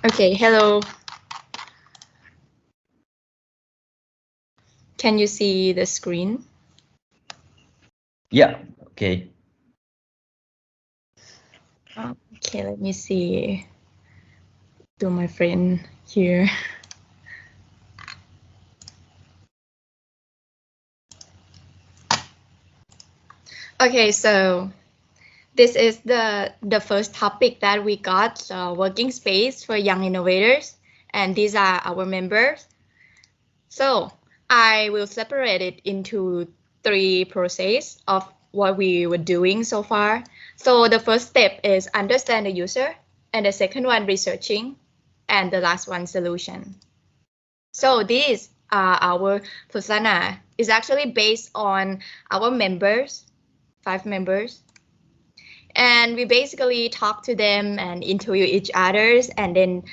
Okay, hello. Can you see the screen? Yeah, okay. Okay, let me see. To my friend here. Okay, so this is the first topic that we got, working space for young innovators, and these are our members. So I will separate it into three processes of what we were doing so far. So the first step is understand the user, and the second one researching, and the last one solution. So these are our persona. Is actually based on our members, 5 members. And we basically talk to them and interview each others, and then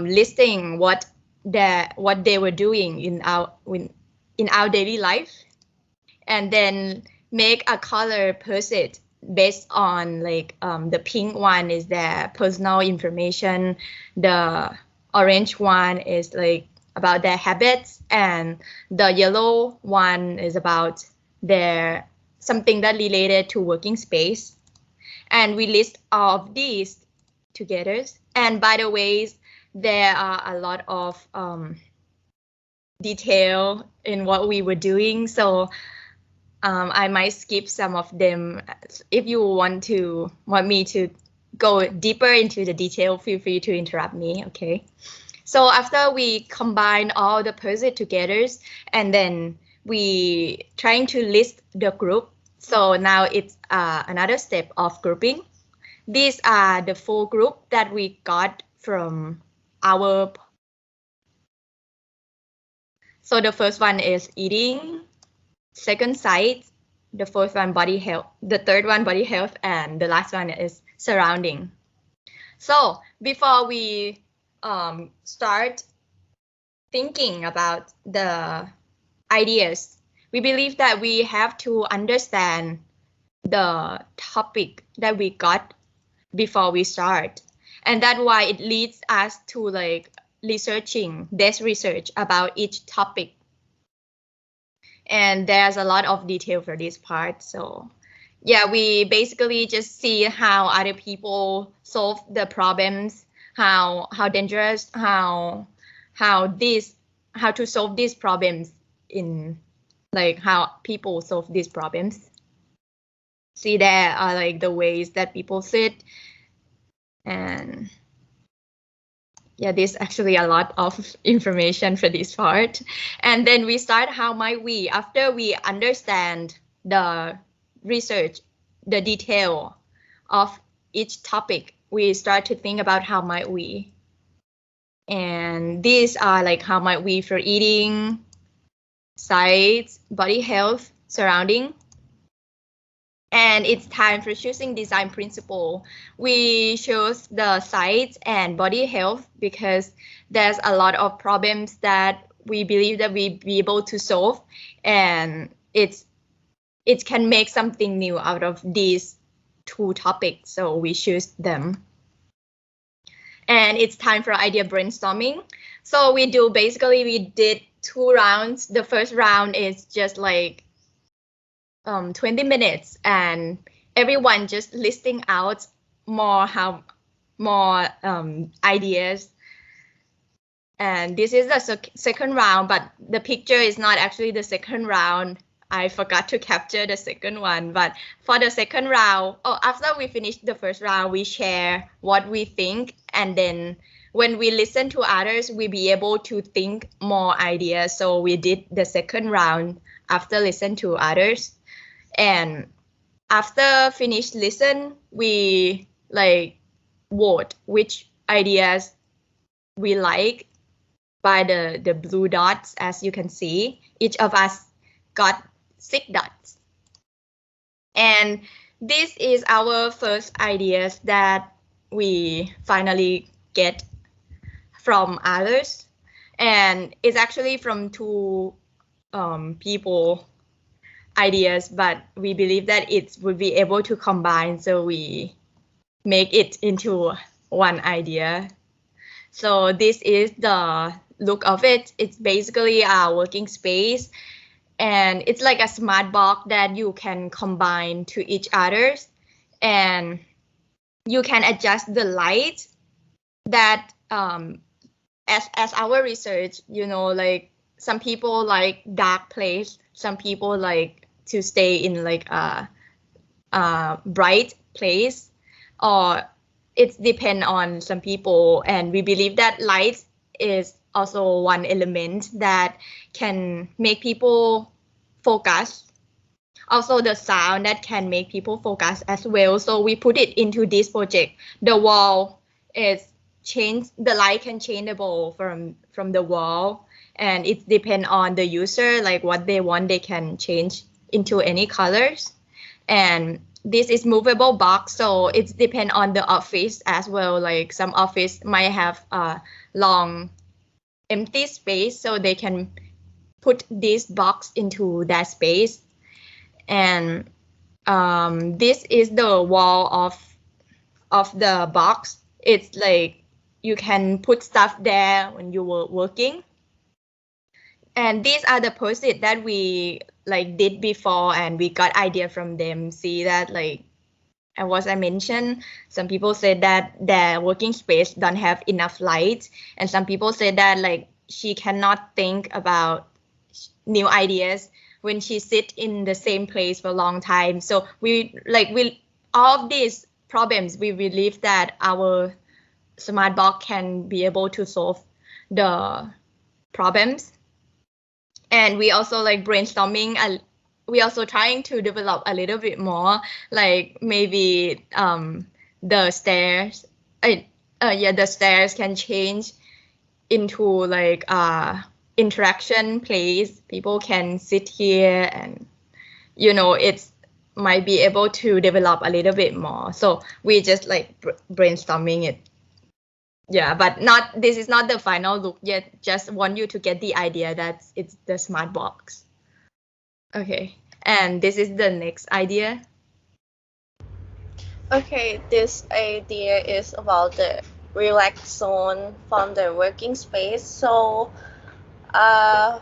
listing what they were doing in our daily life, and then make a color post-it based on like the pink one is their personal information, the orange one is like about their habits, and the yellow one is about their something that related to working space. And we list all of these together. And by the way, there are a lot of detail in what we were doing, so I might skip some of them. If you want me to go deeper into the detail, feel free to interrupt me, okay? So after we combine all the post-it together, and then we trying to list the group. So now it's another step of grouping. These are the 4 groups that we got from our. So the first one is eating, second sight, the fourth one body health, the third one body health, and the last one is surrounding. So before we start thinking about the ideas, we believe that we have to understand the topic that we got before we start, and that's why it leads us to like researching this research about each topic. And there's a lot of detail for this part. So yeah, we basically just see how other people solve the problems, how dangerous, how to solve these problems, in like how people solve these problems. See, there are like the ways that people sit, and yeah, there's actually a lot of information for this part. And then we start how might we, after we understand the research, the detail of each topic, we start to think about how might we. And these are like how might we for eating, sites, body health, surrounding. And it's time for choosing design principle. We chose the sites and body health because there's a lot of problems that we believe that we be able to solve, and it can make something new out of these 2 topics, so we choose them. And it's time for idea brainstorming. So we did 2 rounds. The first round is just like 20 minutes, and everyone just listing out more ideas. And this is the second round, but the picture is not actually the second round. I forgot to capture the second one, but for the second round, after we finish the first round, we share what we think, and then when we listen to others, we be able to think more ideas. So we did the second round after listen to others. And after finish listen, we like vote which ideas we like by the blue dots. As you can see, each of us got 6 dots. And this is our first ideas that we finally get from others. And it's actually from 2 people ideas, but we believe that it would be able to combine, so we make it into one idea. So this is the look of it. It's basically a working space, and it's like a smart box that you can combine to each others, and you can adjust the light that as our research, like some people like dark place, some people like to stay in like a bright place, or it's depend on some people, and we believe that light is also one element that can make people focus, also the sound that can make people focus as well. So we put it into this project. The wall is change, the light can changeable from the wall, and it depend on the user, like what they want, they can change into any colors. And this is movable box, so it's depend on the office as well. Like some office might have a long empty space, so they can put this box into that space. And this is the wall of the box. It's like you can put stuff there when you were working. And these are the post-it that we like did before, and we got idea from them. See that, like as I mentioned, some people said that their working space don't have enough light, and some people said that like she cannot think about new ideas when she sit in the same place for a long time. So we all of these problems, we believe that our smart box can be able to solve the problems. And we also like brainstorming, we also trying to develop a little bit more, like maybe the stairs, the stairs can change into like interaction place. People can sit here, and it's might be able to develop a little bit more. So we just like brainstorming it. Yeah, but this is not the final look yet. Just want you to get the idea that it's the smart box. Okay, and this is the next idea. Okay, this idea is about the relax zone from the working space. So I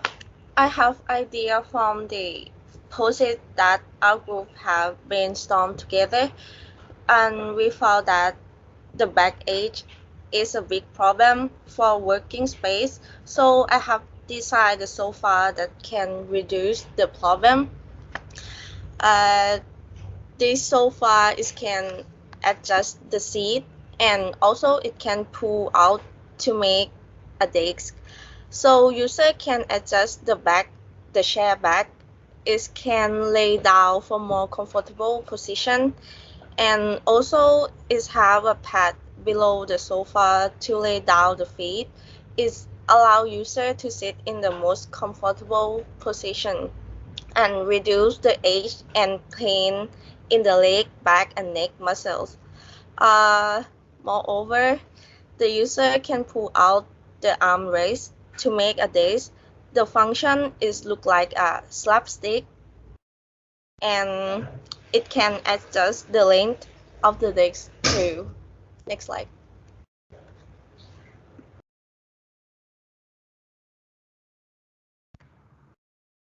have idea from the post-it that our group have brainstormed together, and we found that the back edge is a big problem for working space. So I have designed the sofa that can reduce the problem. This sofa can adjust the seat, and also it can pull out to make a desk. So user can adjust the chair back. It can lay down for more comfortable position, and also it have a pad below the sofa to lay down the feet. It allow user to sit in the most comfortable position and reduce the ache and pain in the leg, back, and neck muscles. Moreover, the user can pull out the armrest to make a desk. The function is look like a slapstick, and it can adjust the length of the desk too. Next slide.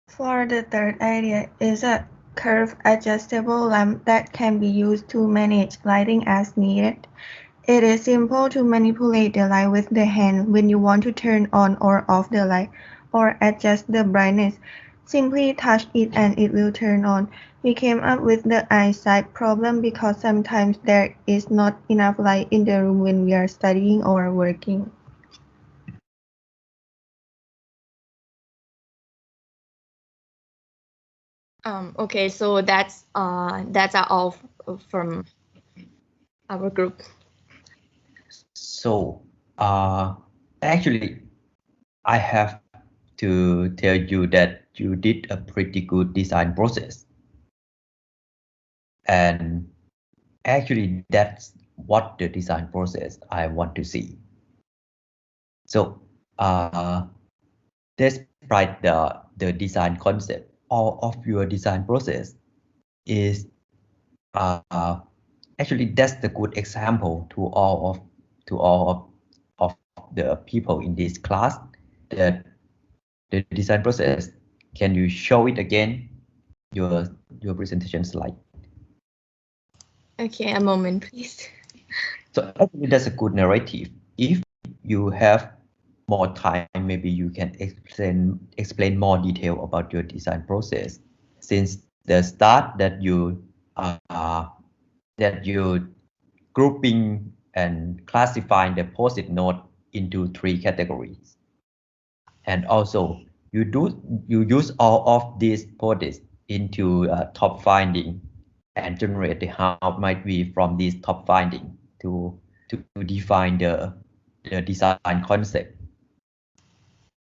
For the third idea is a curved adjustable lamp that can be used to manage lighting as needed. It is simple to manipulate the light with the hand when you want to turn on or off the light or adjust the brightness. Simply touch it and it will turn on. We came up with the eyesight problem because sometimes there is not enough light in the room when we are studying or working. Okay, so that's all from our group. So actually, I have to tell you that you did a pretty good design process. And actually, that's what the design process I want to see. So despite the design concept, all of your design process is actually that's the good example to all of the people in this class that the design process. Can you show it again, your presentation slide? Okay, a moment, please. So actually, that's a good narrative. If you have more time, maybe you can explain more detail about your design process. Since the start that you grouping and classifying the post-it note into 3 categories, and also you use all of these post-its into top finding and generate the how might be from these top finding to define the design concept.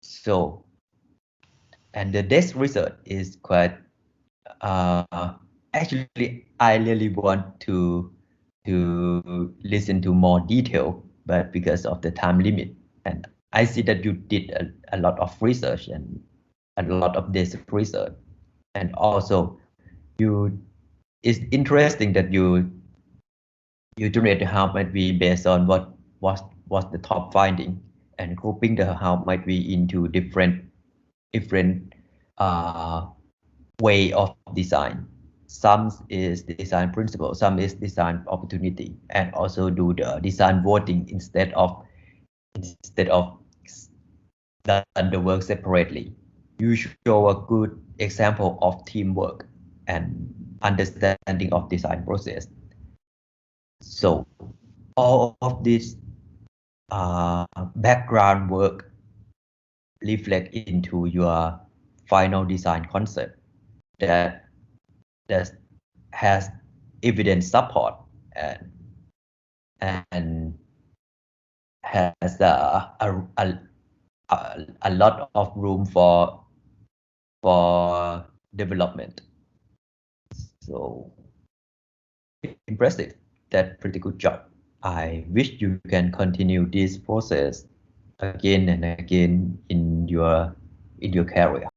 So, and the desk research is quite actually I really want to listen to more detail, but because of the time limit, and I see that you did a lot of research and a lot of desk research, and also it's interesting that you generate how might be based on what was the top finding, and grouping the how might be into different uh, way of design. Some is design principle, some is design opportunity, and also do the design voting instead of done the work separately. You show a good example of teamwork and understanding of design process. So all of this background work reflect into your final design concept that has evidence support and has a lot of room for development. So impressive. That's pretty good job. I wish you can continue this process again and again in your career.